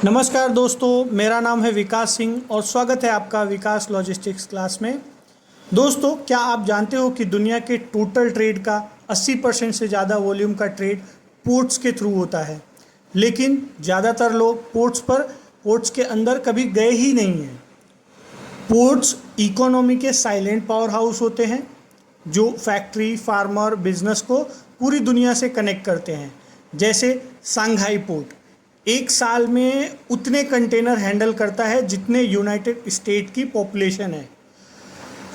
नमस्कार दोस्तों, मेरा नाम है विकास सिंह और स्वागत है आपका विकास लॉजिस्टिक्स क्लास में। दोस्तों, क्या आप जानते हो कि दुनिया के टोटल ट्रेड का 80% से ज़्यादा वॉल्यूम का ट्रेड पोर्ट्स के थ्रू होता है। लेकिन ज़्यादातर लोग पोर्ट्स के अंदर कभी गए ही नहीं हैं। पोर्ट्स इकोनॉमी के साइलेंट पावर हाउस होते हैं जो फैक्ट्री, फार्मर, बिजनेस को पूरी दुनिया से कनेक्ट करते हैं। जैसे सांघाई पोर्ट एक साल में उतने कंटेनर हैंडल करता है जितने यूनाइटेड स्टेट की पॉपुलेशन है।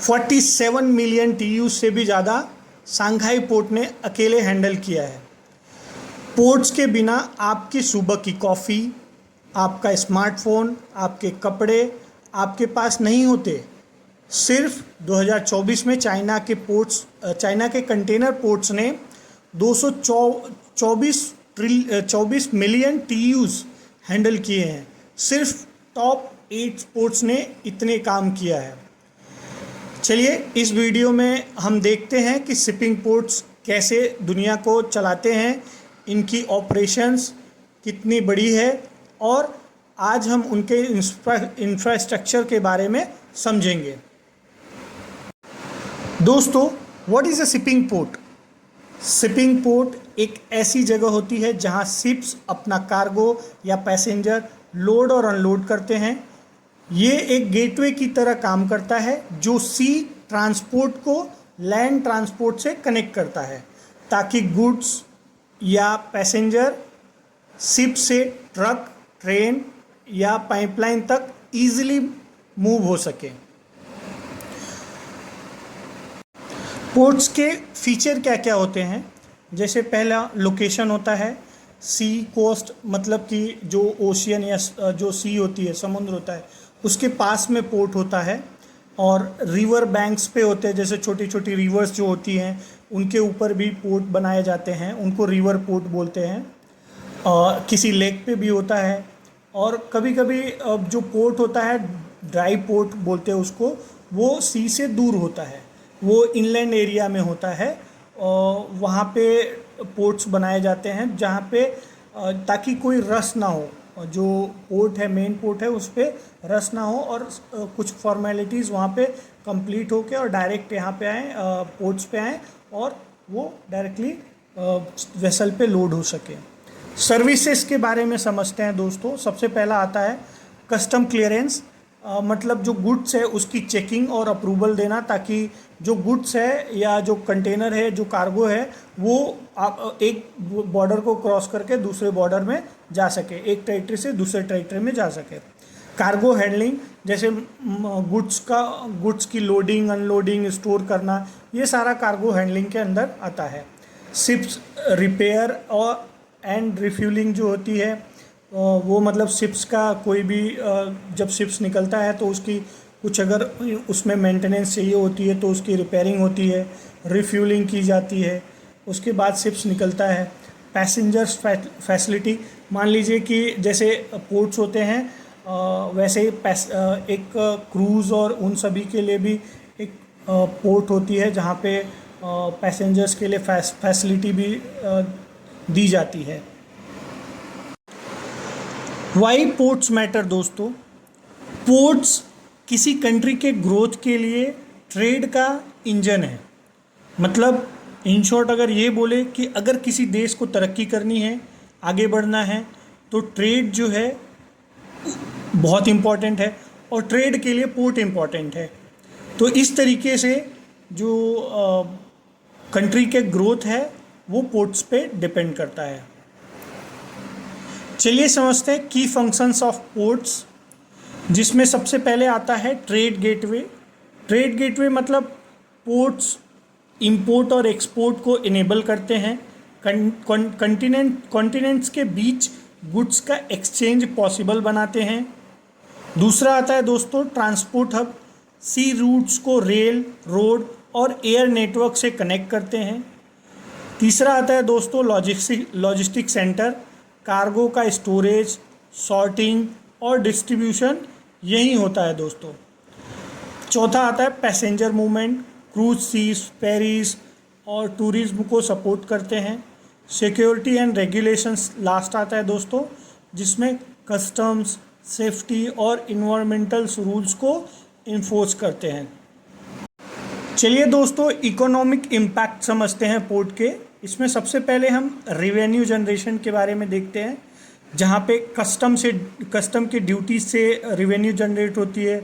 47 मिलियन TEU से भी ज़्यादा सांघाई पोर्ट ने अकेले हैंडल किया है। पोर्ट्स के बिना आपकी सुबह की कॉफ़ी, आपका स्मार्टफोन, आपके कपड़े आपके पास नहीं होते। सिर्फ 2024 में चाइना के कंटेनर पोर्ट्स ने 224 मिलियन TEUs हैंडल किए हैं। सिर्फ टॉप 8 पोर्ट्स ने इतने काम किया है। चलिए इस वीडियो में हम देखते हैं कि शिपिंग पोर्ट्स कैसे दुनिया को चलाते हैं, इनकी ऑपरेशंस कितनी बड़ी है और आज हम उनके इंफ्रास्ट्रक्चर के बारे में समझेंगे। दोस्तों, what is a shipping port? Shipping port एक ऐसी जगह होती है जहां शिप्स अपना कार्गो या पैसेंजर लोड और अनलोड करते हैं। ये एक गेटवे की तरह काम करता है जो सी ट्रांसपोर्ट को लैंड ट्रांसपोर्ट से कनेक्ट करता है ताकि गुड्स या पैसेंजर शिप से ट्रक, ट्रेन या पाइपलाइन तक ईजिली मूव हो सके। पोर्ट्स के फीचर क्या क्या होते हैं? जैसे पहला लोकेशन होता है। सी कोस्ट मतलब कि जो ओशियन या जो सी होती है, समुद्र होता है, उसके पास में पोर्ट होता है। और रिवर बैंक्स पे होते हैं, जैसे छोटी छोटी रिवर्स जो होती हैं उनके ऊपर भी पोर्ट बनाए जाते हैं, उनको रिवर पोर्ट बोलते हैं। किसी लेक पे भी होता है। और कभी कभी जो पोर्ट होता है, ड्राई पोर्ट बोलते हैं उसको, वो सी से दूर होता है, वो इनलैंड एरिया में होता है। वहाँ पे पोर्ट्स बनाए जाते हैं जहाँ पे ताकि कोई रश ना हो। जो पोर्ट है, मेन पोर्ट है, उस पर रश ना हो और कुछ फॉर्मेलिटीज़ वहाँ पे कंप्लीट होके और डायरेक्ट यहाँ पे आएँ, पोर्ट्स पे आएँ और वो डायरेक्टली वेसल पे लोड हो सके। सर्विसेज के बारे में समझते हैं दोस्तों। सबसे पहला आता है कस्टम क्लियरेंस, मतलब जो गुड्स है उसकी चेकिंग और अप्रूवल देना ताकि जो गुड्स है या जो कंटेनर है, जो कार्गो है, वो एक बॉर्डर को क्रॉस करके दूसरे बॉर्डर में जा सके, एक टेरिटरी से दूसरे टेरिटरी में जा सके। कार्गो हैंडलिंग, जैसे गुड्स की लोडिंग, अनलोडिंग, स्टोर करना, ये सारा कार्गो हैंडलिंग के अंदर आता है। शिप्स रिपेयर और एंड रिफ्यूलिंग जो होती है, वो मतलब शिप्स का कोई भी जब शिप्स निकलता है तो उसकी कुछ अगर उसमें मेंटेनेंस चाहिए होती है तो उसकी रिपेयरिंग होती है, रिफ्यूलिंग की जाती है। उसके बाद शिप्स निकलता है। पैसेंजर्स फैसिलिटी, मान लीजिए कि जैसे पोर्ट्स होते हैं वैसे ही एक क्रूज़ और उन सभी के लिए भी एक पोर्ट होती है जहाँ पे पैसेंजर्स के लिए फैसिलिटी भी दी जाती है। Why ports matter? दोस्तों, पोर्ट्स किसी कंट्री के ग्रोथ के लिए ट्रेड का इंजन है। मतलब इन शॉर्ट अगर ये बोले कि अगर किसी देश को तरक्की करनी है, आगे बढ़ना है, तो ट्रेड जो है बहुत इम्पॉर्टेंट है और ट्रेड के लिए पोर्ट इम्पॉर्टेंट है। तो इस तरीके से जो कंट्री के ग्रोथ है वो पोर्ट्स पे डिपेंड करता है। चलिए समझते हैं की फंक्शंस ऑफ पोर्ट्स, जिसमें सबसे पहले आता है ट्रेड गेटवे। ट्रेड गेटवे मतलब पोर्ट्स इंपोर्ट और एक्सपोर्ट को इनेबल करते हैं। कॉन्टिनेंट्स के बीच गुड्स का एक्सचेंज पॉसिबल बनाते हैं। दूसरा आता है दोस्तों ट्रांसपोर्ट हब, सी रूट्स को रेल, रोड और एयर नेटवर्क से कनेक्ट करते हैं। तीसरा आता है दोस्तों लॉजिस्टिक सेंटर, कार्गो का स्टोरेज, सॉर्टिंग और डिस्ट्रीब्यूशन यही होता है दोस्तों। चौथा आता है passenger movement, cruise seas, ferries और टूरिज्म को सपोर्ट करते हैं। सिक्योरिटी एंड रेगुलेशंस लास्ट आता है दोस्तों, जिसमें कस्टम्स, सेफ्टी और इन्वायरमेंटल रूल्स को इन्फोर्स करते हैं। चलिए दोस्तों, इकोनॉमिक इम्पैक्ट समझते हैं पोर्ट के। इसमें सबसे पहले हम रेवेन्यू जनरेशन के बारे में देखते हैं, जहाँ पे कस्टम की ड्यूटी से रेवेन्यू जनरेट होती है।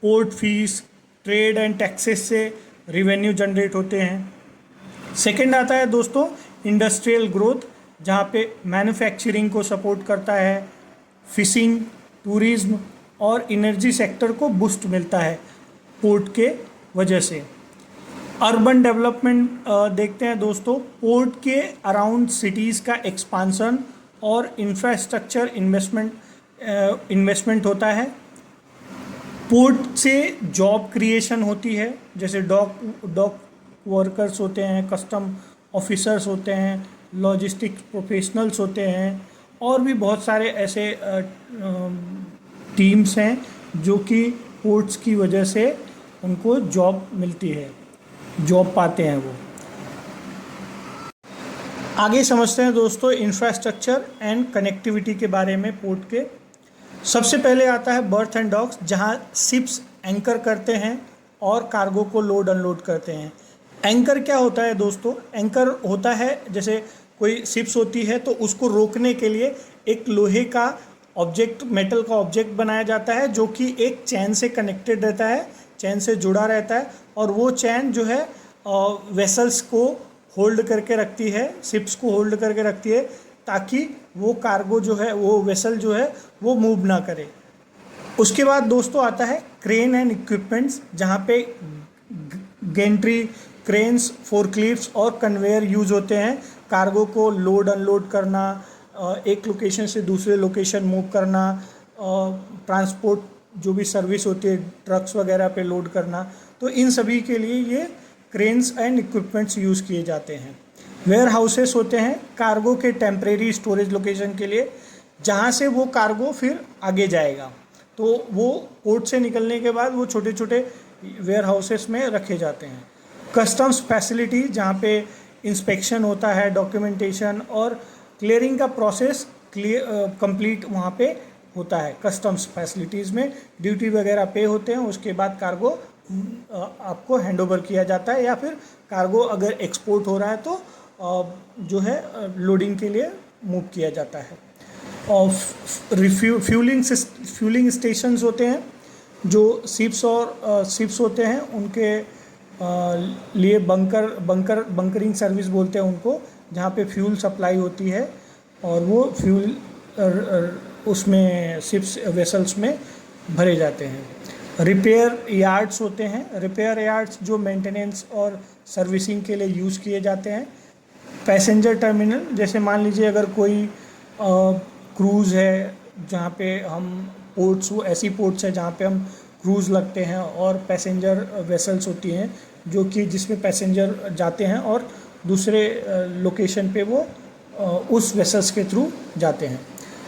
Port fees, trade and taxes से रेवेन्यू जनरेट होते हैं। सेकंड आता है दोस्तों इंडस्ट्रियल ग्रोथ, जहाँ पे मैन्युफैक्चरिंग को सपोर्ट करता है। फिशिंग, टूरिज्म और एनर्जी सेक्टर को बूस्ट मिलता है पोर्ट के वजह से। अर्बन डेवलपमेंट देखते हैं दोस्तों। पोर्ट के अराउंड सिटीज़ का एक्सपांसन और इंफ्रास्ट्रक्चर इन्वेस्टमेंट होता है। पोर्ट से जॉब क्रिएशन होती है, जैसे डॉक वर्कर्स होते हैं, कस्टम ऑफिसर्स होते हैं, लॉजिस्टिक्स प्रोफेशनल्स होते हैं, और भी बहुत सारे ऐसे टीम्स हैं जो कि पोर्ट्स की वजह से उनको जॉब मिलती है, जॉब पाते हैं वो। आगे समझते हैं दोस्तों इंफ्रास्ट्रक्चर एंड कनेक्टिविटी के बारे में पोर्ट के। सबसे पहले आता है बर्थ एंड डॉक्स, जहां शिप्स एंकर करते हैं और कार्गो को लोड अनलोड करते हैं। एंकर क्या होता है दोस्तों? एंकर होता है जैसे कोई शिप्स होती है तो उसको रोकने के लिए एक लोहे का ऑब्जेक्ट, मेटल का ऑब्जेक्ट बनाया जाता है, जो कि एक चैन से कनेक्टेड रहता है, चैन से जुड़ा रहता है, और वो चैन जो है वेसल्स को होल्ड करके रखती है, शिप्स को होल्ड करके रखती है, ताकि वो कार्गो जो है, वो वेसल जो है वो मूव ना करे। उसके बाद दोस्तों आता है क्रेन एंड इक्विपमेंट्स, जहाँ पे गेंट्री, क्रेन्स, फोर्कलिफ्ट्स और कन्वेयर यूज़ होते हैं कार्गो को लोड अनलोड करना, एक लोकेशन से दूसरे लोकेशन मूव करना, ट्रांसपोर्ट जो भी सर्विस होती है ट्रक्स वगैरह पे लोड करना। तो इन सभी के लिए ये क्रेन्स एंड इक्विपमेंट्स यूज़ किए जाते हैं। वेयर हाउसेस होते हैं कार्गो के टेम्परेरी स्टोरेज लोकेशन के लिए, जहाँ से वो कार्गो फिर आगे जाएगा। तो वो पोर्ट से निकलने के बाद वो छोटे छोटे वेयर हाउसेस में रखे जाते हैं। कस्टम्स फैसिलिटी, जहाँ पे इंस्पेक्शन होता है, डॉक्यूमेंटेशन और क्लियरिंग का प्रोसेस कंप्लीट वहाँ पे होता है। कस्टम्स फैसिलिटीज़ में ड्यूटी वगैरह पे होते हैं, उसके बाद कार्गो आपको हैंडओवर किया जाता है, या फिर कार्गो अगर एक्सपोर्ट हो रहा है तो जो है लोडिंग के लिए मूव किया जाता है। और फ्यूलिंग स्टेशंस होते हैं जो शिप्स होते हैं उनके लिए बंकरिंग सर्विस बोलते हैं उनको, जहाँ पे फ्यूल सप्लाई होती है और वो फ्यूल उसमें शिप्स वेसल्स में भरे जाते हैं। रिपेयर यार्ड्स होते हैं, रिपेयर यार्ड्स जो मेंटेनेंस और सर्विसिंग के लिए यूज़ किए जाते हैं। पैसेंजर टर्मिनल, जैसे मान लीजिए अगर कोई क्रूज़ है जहाँ पे हम पोर्ट्स, वो ऐसी पोर्ट्स है जहाँ पे हम क्रूज़ लगते हैं, और पैसेंजर वेसल्स होती हैं जो कि जिसमें पैसेंजर जाते हैं और दूसरे लोकेशन पे वो उस वेसल्स के थ्रू जाते हैं।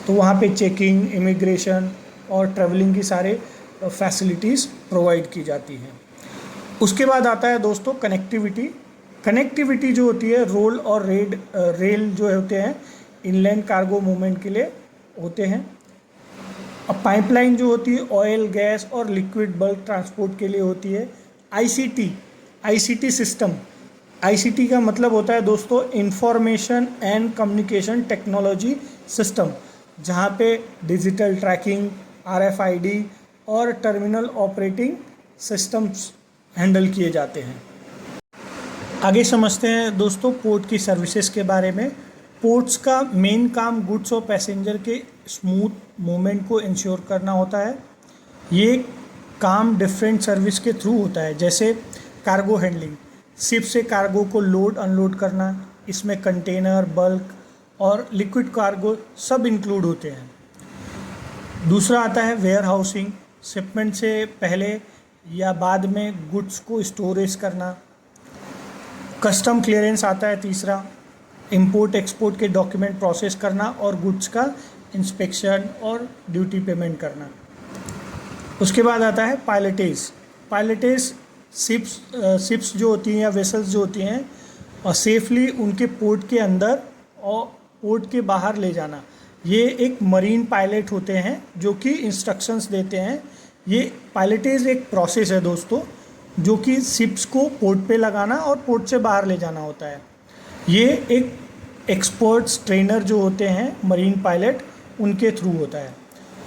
तो वहाँ पे चेकिंग, इमिग्रेशन और ट्रैवलिंग की सारे फैसिलिटीज़ प्रोवाइड की जाती हैं। उसके बाद आता है दोस्तों कनेक्टिविटी जो होती है, रोल और रेल जो होते हैं इनलैंड कार्गो मूवमेंट के लिए होते हैं। अब पाइपलाइन जो होती है ऑयल, गैस और लिक्विड बल्क ट्रांसपोर्ट के लिए होती है। आईसीटी सिस्टम, आईसीटी का मतलब होता है दोस्तों information and communication technology system, जहाँ पे डिजिटल ट्रैकिंग, आरएफआईडी और टर्मिनल ऑपरेटिंग सिस्टम्स हैंडल किए जाते हैं। आगे समझते हैं दोस्तों पोर्ट की सर्विसेज के बारे में। पोर्ट्स का मेन काम गुड्स और पैसेंजर के स्मूथ मूवमेंट को इंश्योर करना होता है। ये काम डिफरेंट सर्विस के थ्रू होता है, जैसे कार्गो हैंडलिंग, शिप से कार्गो को लोड अनलोड करना, इसमें कंटेनर, बल्क और लिक्विड कार्गो सब इंक्लूड होते हैं। दूसरा आता है वेयर हाउसिंग, शिपमेंट से पहले या बाद में गुड्स को स्टोरेज करना। कस्टम क्लियरेंस आता है तीसरा, इंपोर्ट एक्सपोर्ट के डॉक्यूमेंट प्रोसेस करना और गुड्स का इंस्पेक्शन और ड्यूटी पेमेंट करना। उसके बाद आता है पायलटेज शिप्स जो होती हैं या वेसल्स जो होती हैं और सेफली उनके पोर्ट के अंदर और पोर्ट के बाहर ले जाना। ये एक मरीन पायलट होते हैं जो कि इंस्ट्रक्शंस देते हैं। ये पायलटेज एक प्रोसेस है दोस्तों, जो कि शिप्स को पोर्ट पे लगाना और पोर्ट से बाहर ले जाना होता है। ये एक एक्सपर्ट्स ट्रेनर जो होते हैं मरीन पायलट, उनके थ्रू होता है।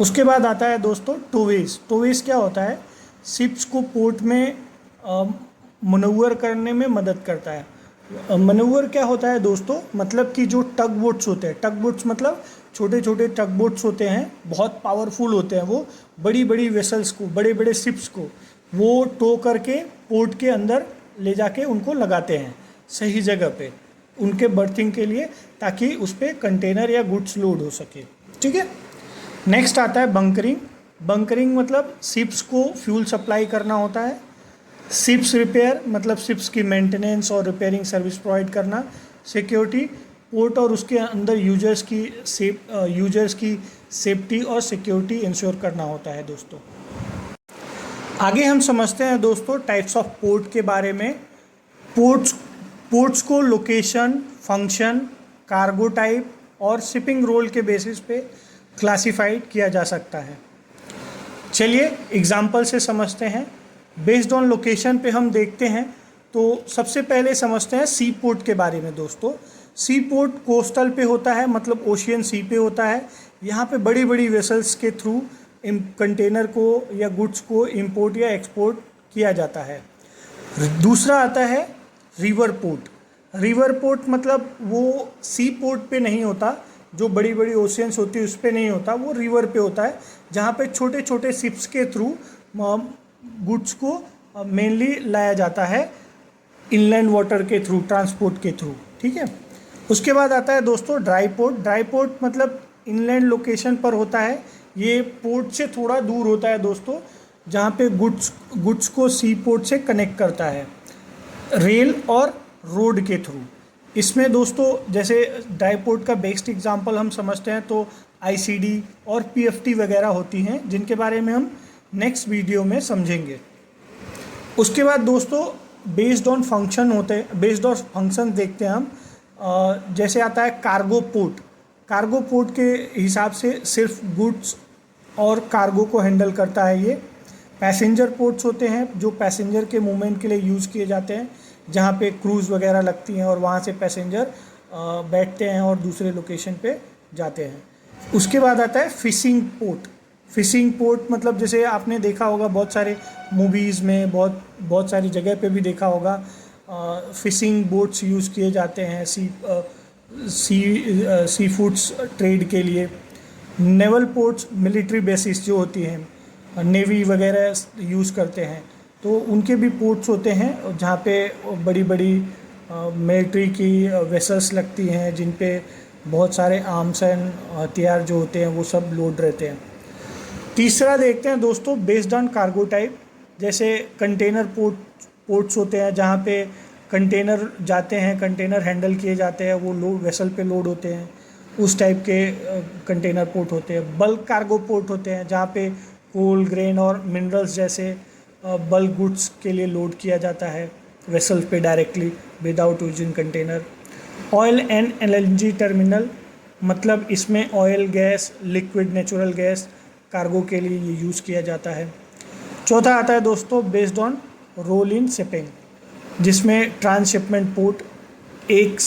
उसके बाद आता है दोस्तों टोवेज। टोवेज क्या होता है? शिप्स को पोर्ट में मनूवर करने में मदद करता है। मनूवर क्या होता है दोस्तों? मतलब कि जो टग बोट्स होते हैं, टग बोट्स मतलब छोटे छोटे टग बोट्स होते हैं, बहुत पावरफुल होते हैं। वो बड़ी बड़ी वेसल्स को, बड़े बड़े शिप्स को वो टो करके पोर्ट के अंदर ले जाके उनको लगाते हैं सही जगह पे, उनके बर्थिंग के लिए, ताकि उस पर कंटेनर या गुड्स लोड हो सके। ठीक है। नेक्स्ट आता है बंकरिंग। बंकरिंग मतलब शिप्स को फ्यूल सप्लाई करना होता है। शिप्स रिपेयर मतलब शिप्स की मेंटेनेंस और रिपेयरिंग सर्विस प्रोवाइड करना। सिक्योरिटी, पोर्ट और उसके अंदर यूजर्स की सेफ्टी और सिक्योरिटी इंश्योर करना होता है दोस्तों। आगे हम समझते हैं दोस्तों टाइप्स ऑफ पोर्ट के बारे में। पोर्ट्स को लोकेशन, फंक्शन, कार्गो टाइप और शिपिंग रोल के बेसिस पे क्लासिफाइड किया जा सकता है। चलिए एग्जाम्पल से समझते हैं। बेस्ड ऑन लोकेशन पे हम देखते हैं तो सबसे पहले समझते हैं सी पोर्ट के बारे में दोस्तों। सी पोर्ट कोस्टल पे होता है, मतलब ओशियन सी पे होता है। यहाँ पे बड़ी बड़ी वेसल्स के थ्रू कंटेनर को या गुड्स को इंपोर्ट या एक्सपोर्ट किया जाता है। दूसरा आता है रिवर पोर्ट। रिवर पोर्ट मतलब वो सी पोर्ट पे नहीं होता, जो बड़ी बड़ी ओशियंस होती है उस पे नहीं होता, वो रिवर पे होता है, जहाँ पे छोटे छोटे शिप्स के थ्रू गुड्स को मेनली लाया जाता है, इनलैंड वाटर के थ्रू, ट्रांसपोर्ट के थ्रू। ठीक है। उसके बाद आता है दोस्तों ड्राई पोर्ट। ड्राई पोर्ट मतलब इनलैंड लोकेशन पर होता है, ये पोर्ट से थोड़ा दूर होता है दोस्तों, जहाँ पे गुड्स को सी पोर्ट से कनेक्ट करता है रेल और रोड के थ्रू। इसमें दोस्तों जैसे ड्राई पोर्ट का बेस्ट एग्जांपल हम समझते हैं तो आईसीडी और पीएफटी वगैरह होती हैं, जिनके बारे में हम नेक्स्ट वीडियो में समझेंगे। उसके बाद दोस्तों बेस्ड ऑन फंक्शन देखते हैं हम। जैसे आता है कार्गो पोर्ट। कार्गो पोर्ट के हिसाब से सिर्फ गुड्स और कार्गो को हैंडल करता है ये। पैसेंजर पोर्ट्स होते हैं जो पैसेंजर के मूवमेंट के लिए यूज़ किए जाते हैं, जहाँ पे क्रूज़ वगैरह लगती हैं और वहाँ से पैसेंजर बैठते हैं और दूसरे लोकेशन पे जाते हैं। उसके बाद आता है फिशिंग पोर्ट। फिशिंग पोर्ट मतलब जैसे आपने देखा होगा बहुत सारे मूवीज़ में, बहुत सारी जगह पे भी देखा होगा, फिशिंग बोट्स यूज़ किए जाते हैं सी फूड्स ट्रेड के लिए। नेवल पोर्ट्स मिलिट्री बेसिस जो होती हैं, नेवी वगैरह यूज़ करते हैं, तो उनके भी पोर्ट्स होते हैं जहाँ पे बड़ी बड़ी मिलिट्री की वेसल्स लगती हैं, जिन पे बहुत सारे आर्म्स एंड हथियार जो होते हैं वो सब लोड रहते हैं। तीसरा देखते हैं दोस्तों बेस्ड ऑन कार्गो टाइप। जैसे कंटेनर पोर्ट्स होते हैं जहाँ पे कंटेनर जाते हैं, कंटेनर हैंडल किए जाते हैं, वो लोड वेसल पे लोड होते हैं, उस टाइप के कंटेनर पोर्ट होते हैं। बल्क कार्गो पोर्ट होते हैं जहाँ पे कोल, ग्रेन और मिनरल्स जैसे बल्क गुड्स के लिए लोड किया जाता है वेसल पे directly without using container. Oil and LNG terminal मतलब इसमें oil, gas, liquid natural gas cargo के लिए ये यूज़ किया जाता है। चौथा आता है दोस्तों based on role in shipping, जिसमें ट्रांसशिपमेंट पोर्ट एक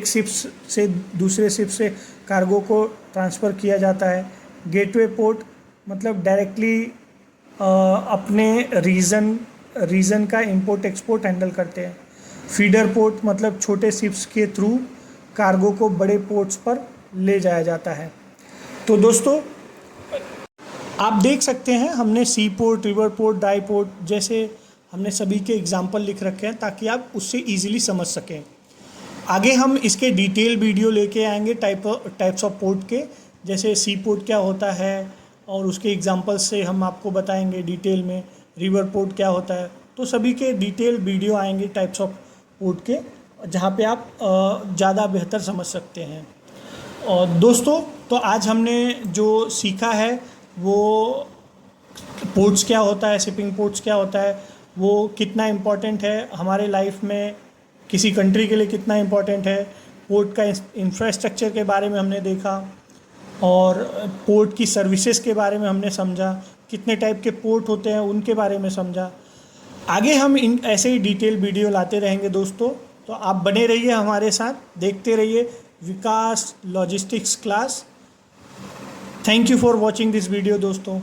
शिप से दूसरे शिप से कार्गो को ट्रांसफ़र किया जाता है। गेटवे पोर्ट मतलब डायरेक्टली अपने रीजन का इंपोर्ट एक्सपोर्ट हैंडल करते हैं। फीडर पोर्ट मतलब छोटे शिप्स के थ्रू कार्गो को बड़े पोर्ट्स पर ले जाया जाता है। तो दोस्तों आप देख सकते हैं हमने sea port, river port, dry port जैसे हमने सभी के एग्जाम्पल लिख रखे हैं ताकि आप उससे इजीली समझ सकें। आगे हम इसके डिटेल वीडियो लेके आएंगे टाइप्स ऑफ पोर्ट के, जैसे सी पोर्ट क्या होता है और उसके एग्जाम्पल से हम आपको बताएंगे डिटेल में। रिवर पोर्ट क्या होता है, तो सभी के डिटेल वीडियो आएंगे टाइप्स ऑफ पोर्ट के, जहाँ पे आप ज़्यादा बेहतर समझ सकते हैं। और दोस्तों तो आज हमने जो सीखा है वो पोर्ट्स क्या होता है, शिपिंग पोर्ट्स क्या होता है, वो कितना इम्पोर्टेंट है हमारे लाइफ में, किसी कंट्री के लिए कितना इम्पोर्टेंट है, पोर्ट का इंफ्रास्ट्रक्चर के बारे में हमने देखा, और पोर्ट की सर्विसेज के बारे में हमने समझा, कितने टाइप के पोर्ट होते हैं उनके बारे में समझा। आगे हम इन ऐसे ही डिटेल वीडियो लाते रहेंगे दोस्तों, तो आप बने रहिए हमारे साथ, देखते रहिए Vikas logistics class. Thank you for watching this video दोस्तों।